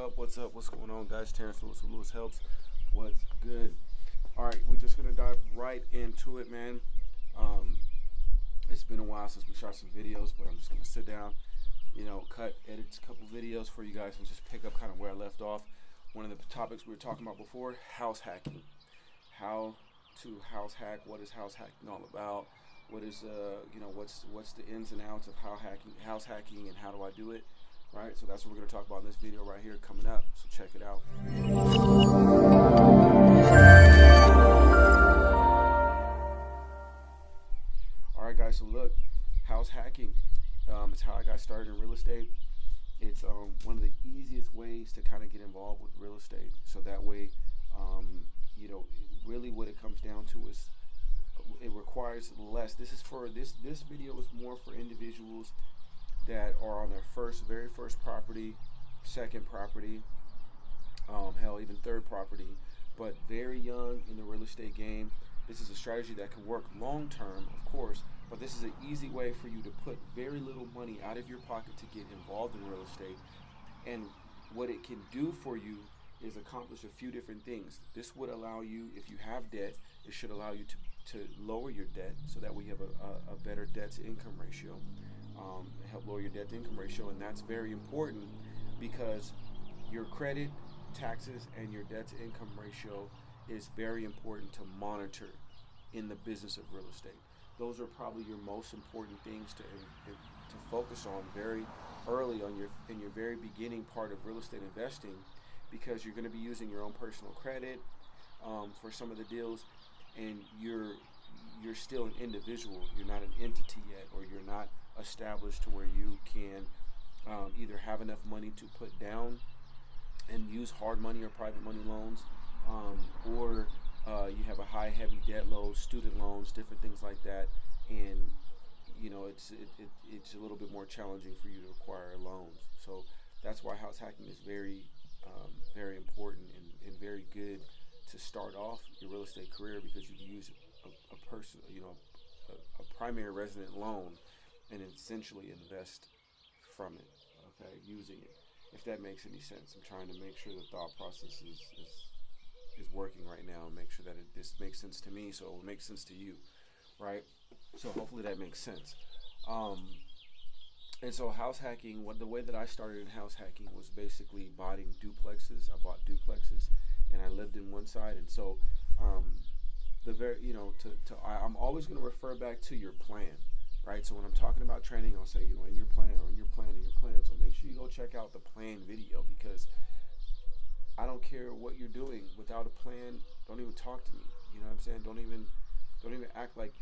What's up? What's going on, guys? Terrence Lewis with LewisHelps. What's good? All right, we're just gonna dive right into it, man. Um, it's been a while since we shot some videos, but I'm just gonna sit down, edit a couple videos for you guys and just pick up kind of where I left off. One of the topics we were talking about before: house hacking. How to house hack? What is house hacking all about? What is what's the ins and outs of house hacking, and how do I do it? Right, so that's what we're going to talk about in this video right here coming up, so check it out. Alright guys, so look, house hacking, it's how I got started in real estate. It's one of the easiest ways to kind of get involved with real estate, so that way, really what it comes down to is it requires less. This video is more for individuals that are on their very first property, second property, hell, even third property, but very young in the real estate game. This is a strategy that can work long term, of course, but this is an easy way for you to put very little money out of your pocket to get involved in real estate. And what it can do for you is accomplish a few different things. This would allow you, if you have debt, it should allow you to lower your debt, so that we have a better debt to income ratio. Help lower your debt to income ratio, and that's very important because your credit, taxes, and your debt to income ratio is very important to monitor in the business of real estate. Those are probably your most important things to focus on very early in your very beginning part of real estate investing, because you're going to be using your own personal credit for some of the deals, and you're still an individual. You're not an entity yet, or you're not established to where you can either have enough money to put down and use hard money or private money loans, or you have a high heavy debt load, student loans, different things like that, and it's a little bit more challenging for you to acquire loans. So that's why house hacking is very very important and very good to start off your real estate career, because you can use a primary resident loan and essentially invest from it, okay, using it, if that makes any sense. I'm trying to make sure the thought process is working right now, and make sure that this makes sense to me, so it will make sense to you, right? So hopefully that makes sense. And so house hacking, the way that I started in house hacking was basically buying duplexes. I bought duplexes, and I lived in one side, and so I'm always going to refer back to your plan. Right, so when I'm talking about training, I'll say, in your plan, or in your plan, in your plan. So make sure you go check out the plan video, because I don't care what you're doing without a plan. Don't even talk to me. You know what I'm saying? Don't even act like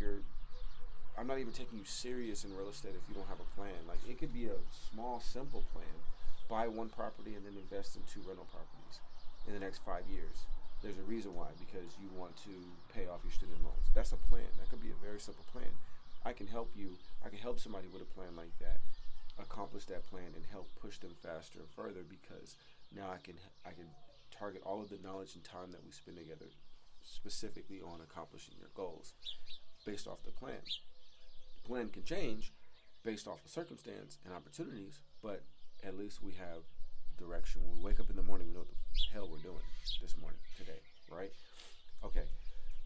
I'm not even taking you serious in real estate if you don't have a plan. Like, it could be a small, simple plan. Buy one property and then invest in 2 rental properties in the next 5 years. There's a reason why, because you want to pay off your student loans. That's a plan. That could be a very simple plan. I can help somebody with a plan like that accomplish that plan and help push them faster and further, because now I can target all of the knowledge and time that we spend together specifically on accomplishing your goals based off the plan. The plan can change based off of circumstance and opportunities, but at least we have direction. When we wake up in the morning, we know what the hell we're doing this morning, today, right? Okay,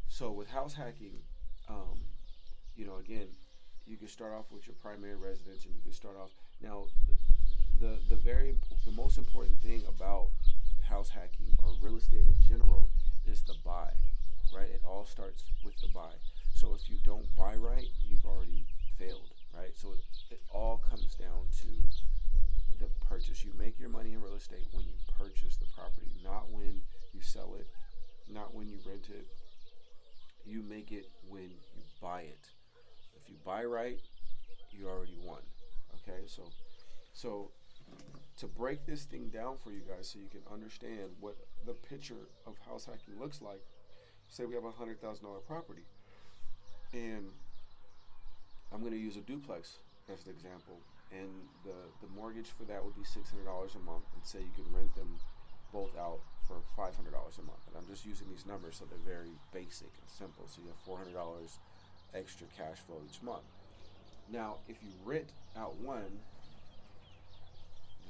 so with house hacking, again, you can start off with your primary residence, and you can start off now. The most important thing about house hacking, or real estate in general, is the buy. Right, it all starts with the buy. So if you don't buy right, you've already failed. Right, so it all comes down to the purchase. You make your money in real estate when you purchase the property, not when you sell it, not when you rent it. You make it when you buy it. If you buy right, you already won. Okay, so to break this thing down for you guys, so you can understand what the picture of house hacking looks like. Say we have a $100,000 property, and I'm going to use a duplex as an example, and the mortgage for that would be $600 a month, and say you could rent them both out for $500 a month. And I'm just using these numbers so they're very basic and simple. So you have $400 extra cash flow each month. Now, if you rent out one,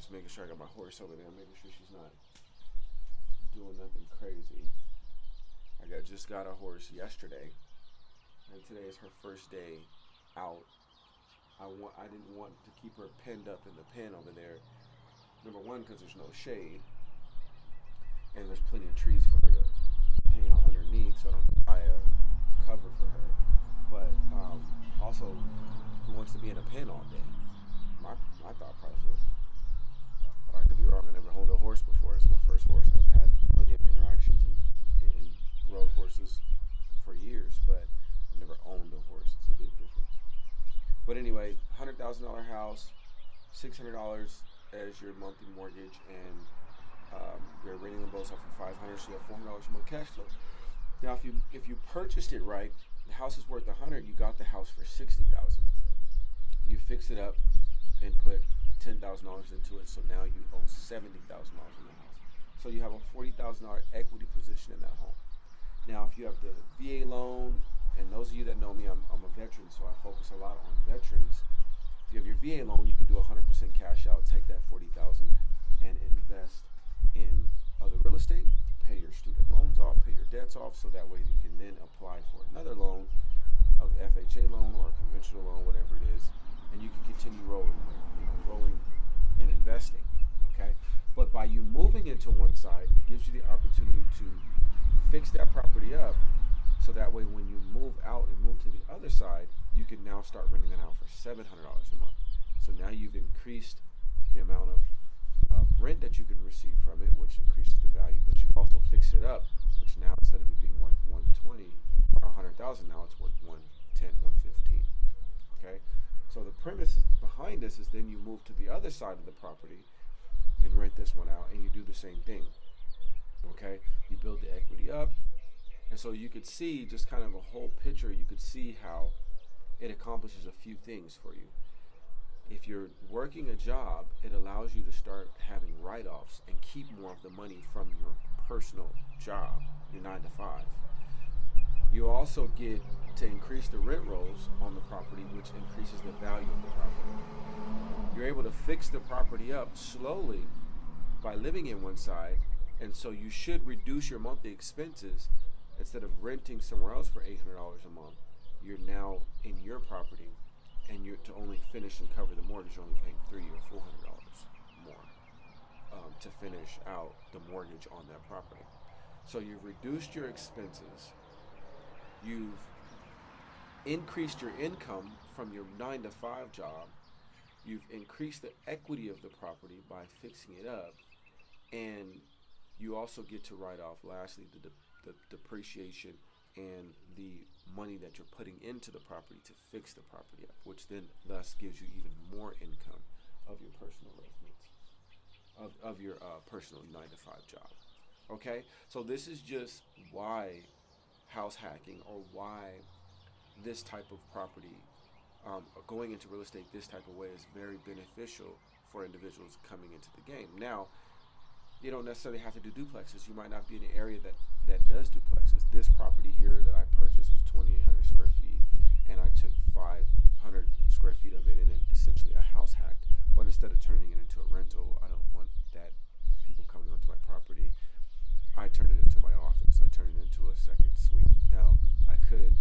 Just making sure I got my horse over there, making sure she's not doing nothing crazy. Just got a horse yesterday, and today is her first day out. I didn't want to keep her penned up in the pen over there. Number one, because there's no shade, and there's plenty of trees for her to hang out underneath, so I don't have to buy a cover for her. But also, who wants to be in a pen all day? My thought process. But I could be wrong. I never owned a horse before. It's my first horse. I've had plenty of interactions and rode horses for years, but I've never owned a horse. It's a big difference. But anyway, $100,000 house, $600 as your monthly mortgage, and you're renting them both off for $500, so you have $400 a month cash flow. Now, if you purchased it right, the house is worth $100. You got the house for $60,000. You fixed it up and put $10,000 into it, so now you owe $70,000 in the house. So you have a $40,000 equity position in that home. Now, if you have the VA loan, and those of you that know me, I'm a veteran, so I focus a lot on veterans. If you have your VA loan, you could do 100% cash out, take that $40,000 and invest in other real estate, pay your student loans off, pay your debts off, so that way you can then apply for another loan, of FHA loan or a conventional loan, whatever it is, and you can continue rolling and investing. Okay, but by you moving into one side, it gives you the opportunity to fix that property up, so that way when you move out and move to the other side, you can now start renting it out for $700 a month. So now you've increased the amount of rent that you can receive from it, which increases the value, but you've also fixed it up, which now instead of it being worth $120 or $100,000, now it's worth $110, $115. Okay, so the premise behind this is then you move to the other side of the property and rent this one out, and you do the same thing. Okay, you build the equity up, and so you could see just kind of a whole picture. You could see how it accomplishes a few things for you. If you're working a job, it allows you to start having write-offs and keep more of the money from your personal job, your 9 to 5. You also get to increase the rent rolls on the property, which increases the value of the property. You're able to fix the property up slowly by living in one side, and so you should reduce your monthly expenses. Instead of renting somewhere else for $800 a month, you're now in your property, and you're to only finish and cover the mortgage, you're only paying $300 or $400 more to finish out the mortgage on that property. So you've reduced your expenses, you've increased your income from your 9 to 5 job, you've increased the equity of the property by fixing it up, and you also get to write off, lastly, the depreciation and the money that you're putting into the property to fix the property up, which then thus gives you even more income of your personal residence, of your personal 9 to 5 job. Okay, so this is just why house hacking, or why this type of property, going into real estate this type of way, is very beneficial for individuals coming into the game. Now, you don't necessarily have to do duplexes. You might not be in an area that does duplexes. This property here that I purchased was 2,800 square feet, and I took 500 square feet of it and then essentially a house hacked. But instead of turning it into a rental, I don't want that people coming onto my property. I turned it into my office. I turned it into a second suite. Now, I could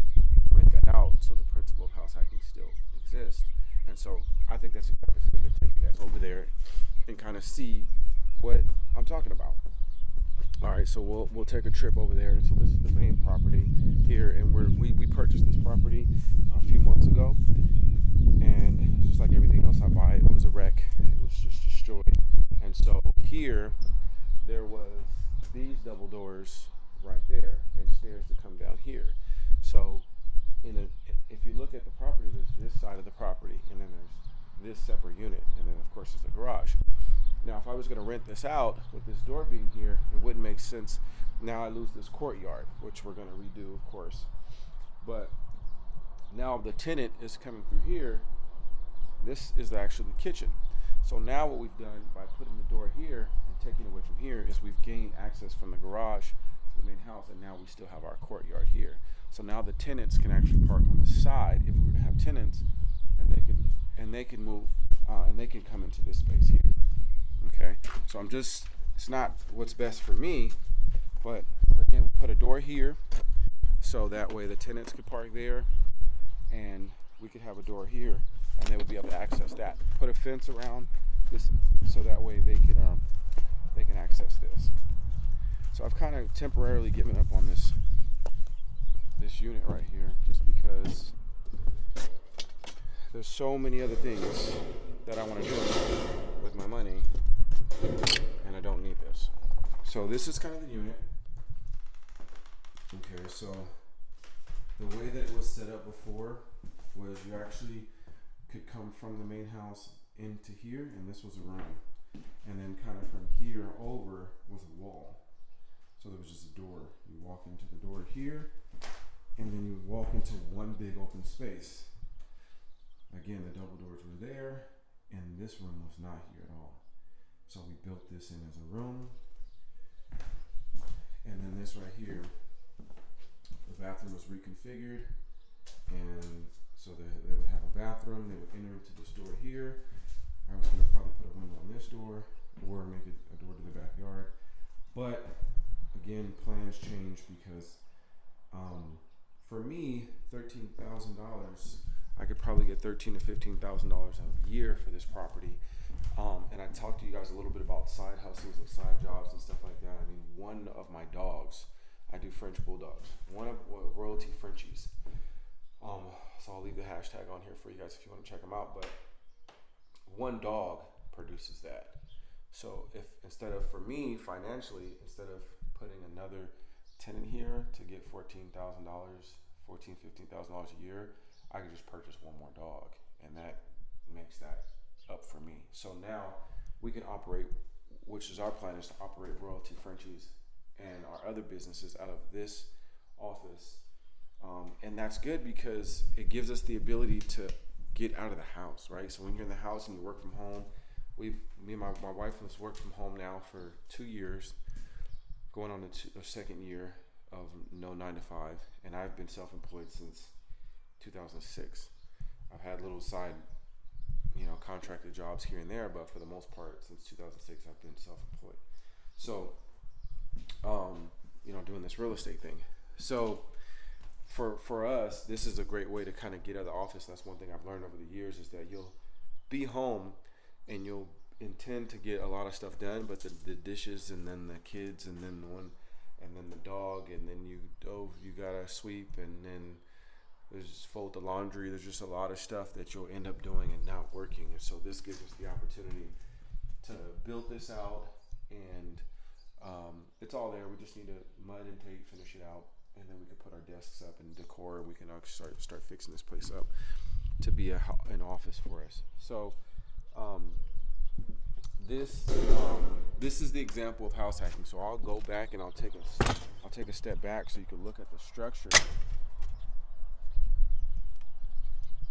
rent that out, so the principle of house hacking still exists. And so I think that's a good opportunity to take you guys over there and kind of see what I'm talking about. All right, so we'll take a trip over there. So this is the main property here, and we purchased this property a few months ago, and just like everything else I buy, it was a wreck. It was just destroyed. And so here there was these double doors right there and stairs to come down here. So if you look at the property, there's this side of the property, and then there's this separate unit, and then of course there's the garage. Now, if I was going to rent this out with this door being here, it wouldn't make sense. Now I lose this courtyard, which we're going to redo, of course. But now the tenant is coming through here. This is actually the kitchen. So now what we've done by putting the door here and taking it away from here is we've gained access from the garage to the main house, and now we still have our courtyard here. So now the tenants can actually park on the side if we were to have tenants, and they can move and they can come into this space here. Okay, so it's not what's best for me, but again, put a door here so that way the tenants could park there, and we could have a door here, and they would be able to access that. Put a fence around this so that way they can access this. So I've kind of temporarily given up on this unit right here, just because there's so many other things that I want to do with my money, and I don't need this. So this is kind of the unit. Okay, so the way that it was set up before was you actually could come from the main house into here, and this was a room, and then kind of from here over was a wall. So there was just a door. You walk into the door here, and then you walk into one big open space. Again, the double doors were there, and this room was not here at all. So we built this in as a room. And then this right here, the bathroom was reconfigured, and so they would have a bathroom. They would enter into this door here. I was gonna probably put a window on this door, or make it a door to the backyard. But again, plans changed because for me, $13,000, I could probably get $13,000 to $15,000 a year for this property. And I talked to you guys a little bit about side hustles and side jobs and stuff like that. I mean, one of my dogs, I do French bulldogs, one of royalty Frenchies. So I'll leave the hashtag on here for you guys if you want to check them out. But one dog produces that. So if instead of, for me financially, instead of putting another tenant here to get $14,000, $15,000 a year, I could just purchase one more dog, and that makes that up for me. So now we can operate, which is our plan, is to operate Royalty Frenchies and our other businesses out of this office. And that's good because it gives us the ability to get out of the house, right? So when you're in the house and you work from home, me and my wife has worked from home now for 2 years, going on the second year of no 9 to 5, and I've been self-employed since 2006. I've had little side, contracted jobs here and there, but for the most part, since 2006, I've been self-employed. So, doing this real estate thing. So, for us, this is a great way to kind of get out of the office. That's one thing I've learned over the years, is that you'll be home and you'll intend to get a lot of stuff done, but the dishes, and then the kids, and then the dog, and then you gotta sweep, and then there's fold the laundry. There's just a lot of stuff that you'll end up doing and not working. And so this gives us the opportunity to build this out, and it's all there. We just need to mud and tape, finish it out, and then we can put our desks up and decor, and we can actually start fixing this place up to be an office for us. So this is the example of house hacking. So I'll go back and I'll take a step back so you can look at the structure.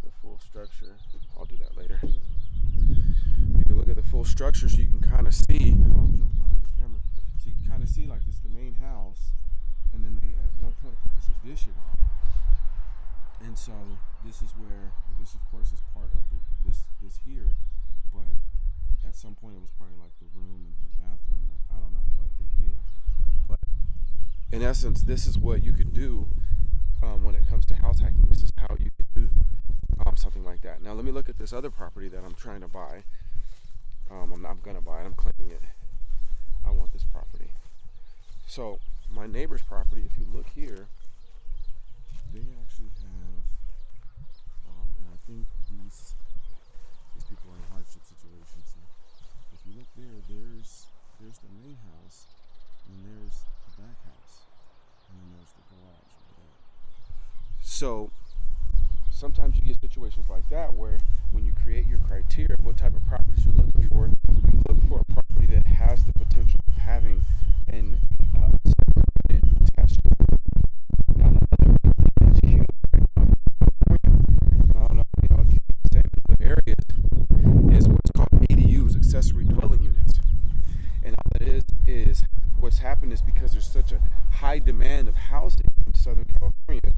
The full structure. I'll do that later. You can look at the full structure so you can kind of see. I'll jump behind the camera. So you can kind of see, like, this is the main house, and then they at one point put this addition on. And so this of course is part of this here, but at some point it was probably like the room and the bathroom, or I don't know what they did. But in essence, this is what you could do when it comes to house hacking. This is how you could do something like that. Now let me look at this other property that I'm trying to buy. I'm gonna buy it. I'm claiming it. I want this property. So my neighbor's property, if you look here, they actually have, and I think these people are in a hardship situation. So if you look there, there's the main house, and there's the back house, and then there's the garage over there. So sometimes you get situations like that where when you create your criteria of what type of properties you're looking for, you look for a property that has the potential of having an separate unit attached to it. Now the other thing that's huge right now in California, I don't know, if you understand other areas, is what's called ADUs, accessory dwelling units. And all that is what's happened is because there's such a high demand of housing in Southern California,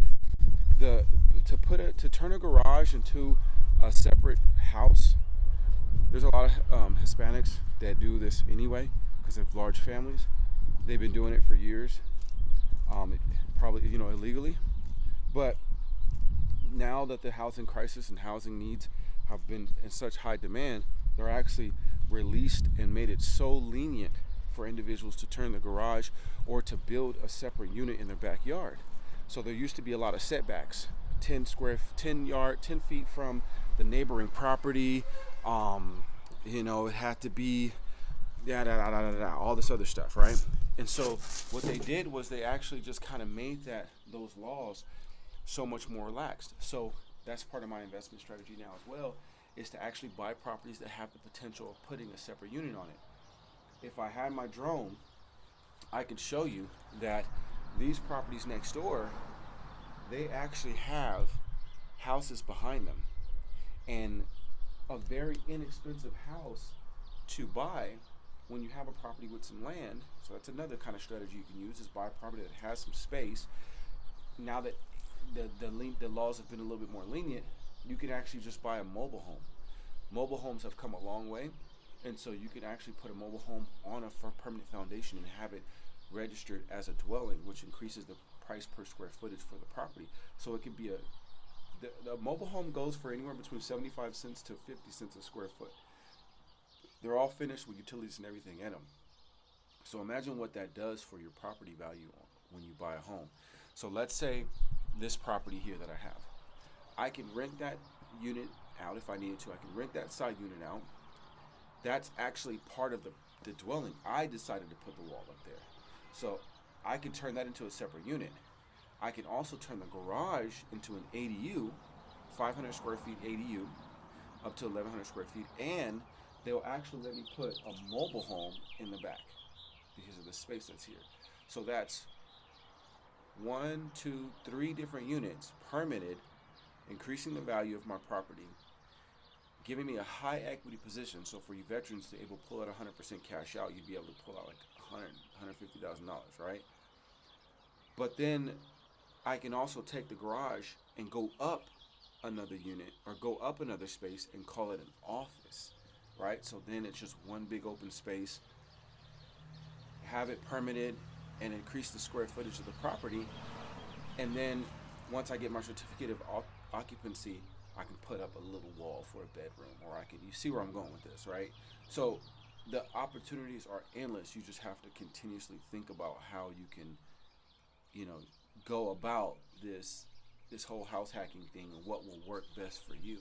to turn a garage into a separate house, there's a lot of Hispanics that do this anyway because of large families. They've been doing it for years, probably illegally. But now that the housing crisis and housing needs have been in such high demand, they're actually released and made it so lenient for individuals to turn the garage or to build a separate unit in their backyard. So there used to be a lot of setbacks, 10 feet from the neighboring property. It had to be all this other stuff, right? And so what they did was they actually just kind of made those laws so much more relaxed. So that's part of my investment strategy now as well, is to actually buy properties that have the potential of putting a separate unit on it. If I had my drone, I could show you that these properties next door, they actually have houses behind them. And a very inexpensive house to buy when you have a property with some land. So that's another kind of strategy you can use, is buy a property that has some space. Now that the laws have been a little bit more lenient, you can actually just buy a mobile home. Mobile homes have come a long way, and so you can actually put a mobile home on a permanent foundation and have it registered as a dwelling, which increases the price per square footage for the property. So it could be the mobile home goes for anywhere between 75 cents to 50 cents a square foot. They're all finished with utilities and everything in them. So imagine what that does for your property value when you buy a home. So let's say this property here that I have, I can rent that unit out if I needed to. I can rent that side unit out. That's actually part of the dwelling. I decided to put the wall up there. So I can turn that into a separate unit. I can also turn the garage into an ADU, 500 square feet ADU, up to 1,100 square feet, and they'll actually let me put a mobile home in the back because of the space that's here. So that's 1, 2, 3 different units permitted, increasing the value of my property, giving me a high equity position. So for you veterans to able to pull out 100% cash out, you'd be able to pull out like $150,000, right? But then I can also take the garage and go up another unit or go up another space and call it an office, right? So then it's just one big open space, have it permitted, and increase the square footage of the property. And then once I get my certificate of occupancy, I can put up a little wall for a bedroom, or you see where I'm going with this, right? So the opportunities are endless. You just have to continuously think about how you can, go about this whole house hacking thing and what will work best for you.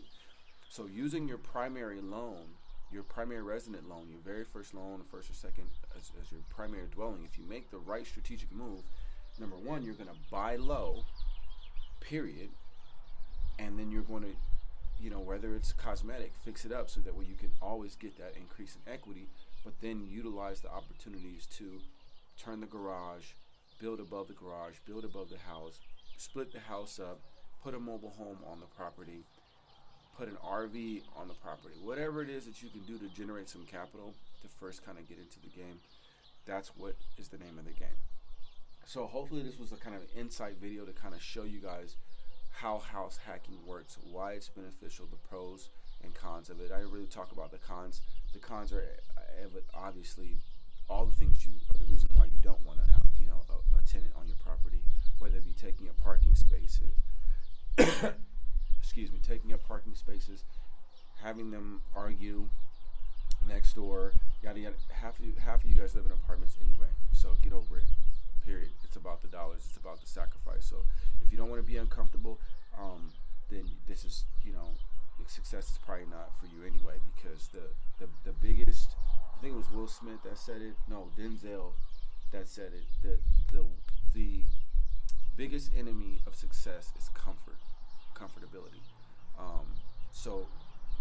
So using your primary loan, your primary resident loan, your very first loan, the first or second as your primary dwelling, if you make the right strategic move, number one, you're going to buy low, period, and then you're going to, whether it's cosmetic, fix it up so that way you can always get that increase in equity, but then utilize the opportunities to turn the garage, build above the garage, build above the house, split the house up, put a mobile home on the property, put an RV on the property. Whatever it is that you can do to generate some capital to first kind of get into the game, that's what is the name of the game. So hopefully this was a kind of an insight video to kind of show you guys how house hacking works, why it's beneficial, the pros and cons of it. I didn't really talk about the cons. The cons are obviously all the things are the reason why you don't want to have a tenant on your property, whether it be taking up parking spaces, taking up parking spaces, having them argue next door, yada yada. Half of you guys live in apartments anyway, so get over it. Period. It's about the dollars. It's about the sacrifice. So if you don't want to be uncomfortable, then this is, success is probably not for you anyway, because the biggest, I think it was Will Smith that said it. No, Denzel that said it. The biggest enemy of success is comfortability. So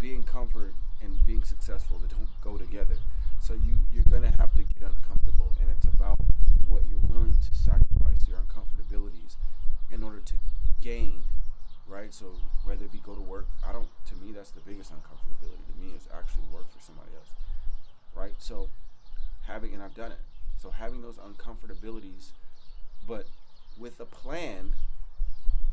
being comfort and being successful, they don't go together. So you're gonna have to get uncomfortable, and it's about what you're willing to sacrifice, your uncomfortabilities, in order to gain, right? So whether it be go to work, to me that's the biggest uncomfortability to me, is actually work for somebody else, right? So and I've done it. So having those uncomfortabilities, but with a plan,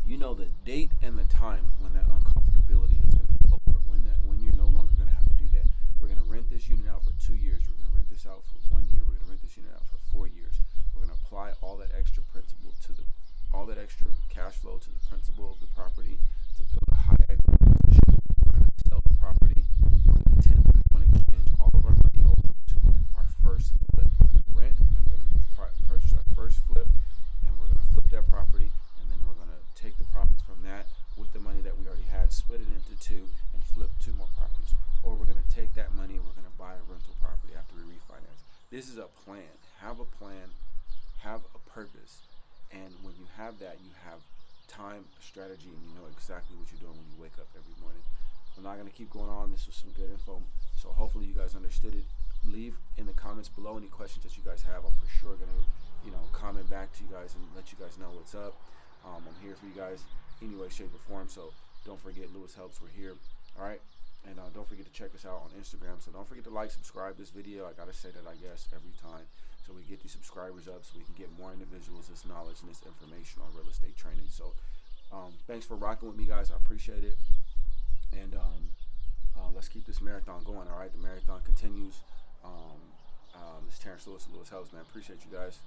the date and the time when that uncomfortability is going to be over, when you're no longer going to have to do that. We're going this unit out for 2 years. We're going to rent this out for 1 year. We're going to rent this unit out for 4 years. We're going to apply all that extra principal to the, all that extra cash flow to the principal of the property to build a high equity position. We're going to sell the property. We're going to 1031 exchange all of our money over to our first flip. We're going to rent, and then we're going to purchase our first flip, and we're going to flip that property, and then we're going to take the profits from that with the money that we already had, split it into two, and flip 2 more properties. Or we're going to take that money and we're going to buy a rental property after we refinance. This is a plan. Have a plan. Have a purpose. And when you have that, you have time, strategy, and you know exactly what you're doing when you wake up every morning. I'm not going to keep going on. This was some good info. So hopefully you guys understood it. Leave in the comments below any questions that you guys have. I'm for sure going to, comment back to you guys and let you guys know what's up. I'm here for you guys any way, shape, or form. So don't forget, LewisHelps, we're here. All right. And don't forget to check us out on Instagram. So don't forget to like, subscribe this video. I got to say that, I guess, every time. So we get these subscribers up so we can get more individuals this knowledge and this information on real estate training. So thanks for rocking with me, guys. I appreciate it. And let's keep this marathon going, all right? The marathon continues. This is Terrence Lewis of LewisHelps, man. Appreciate you guys.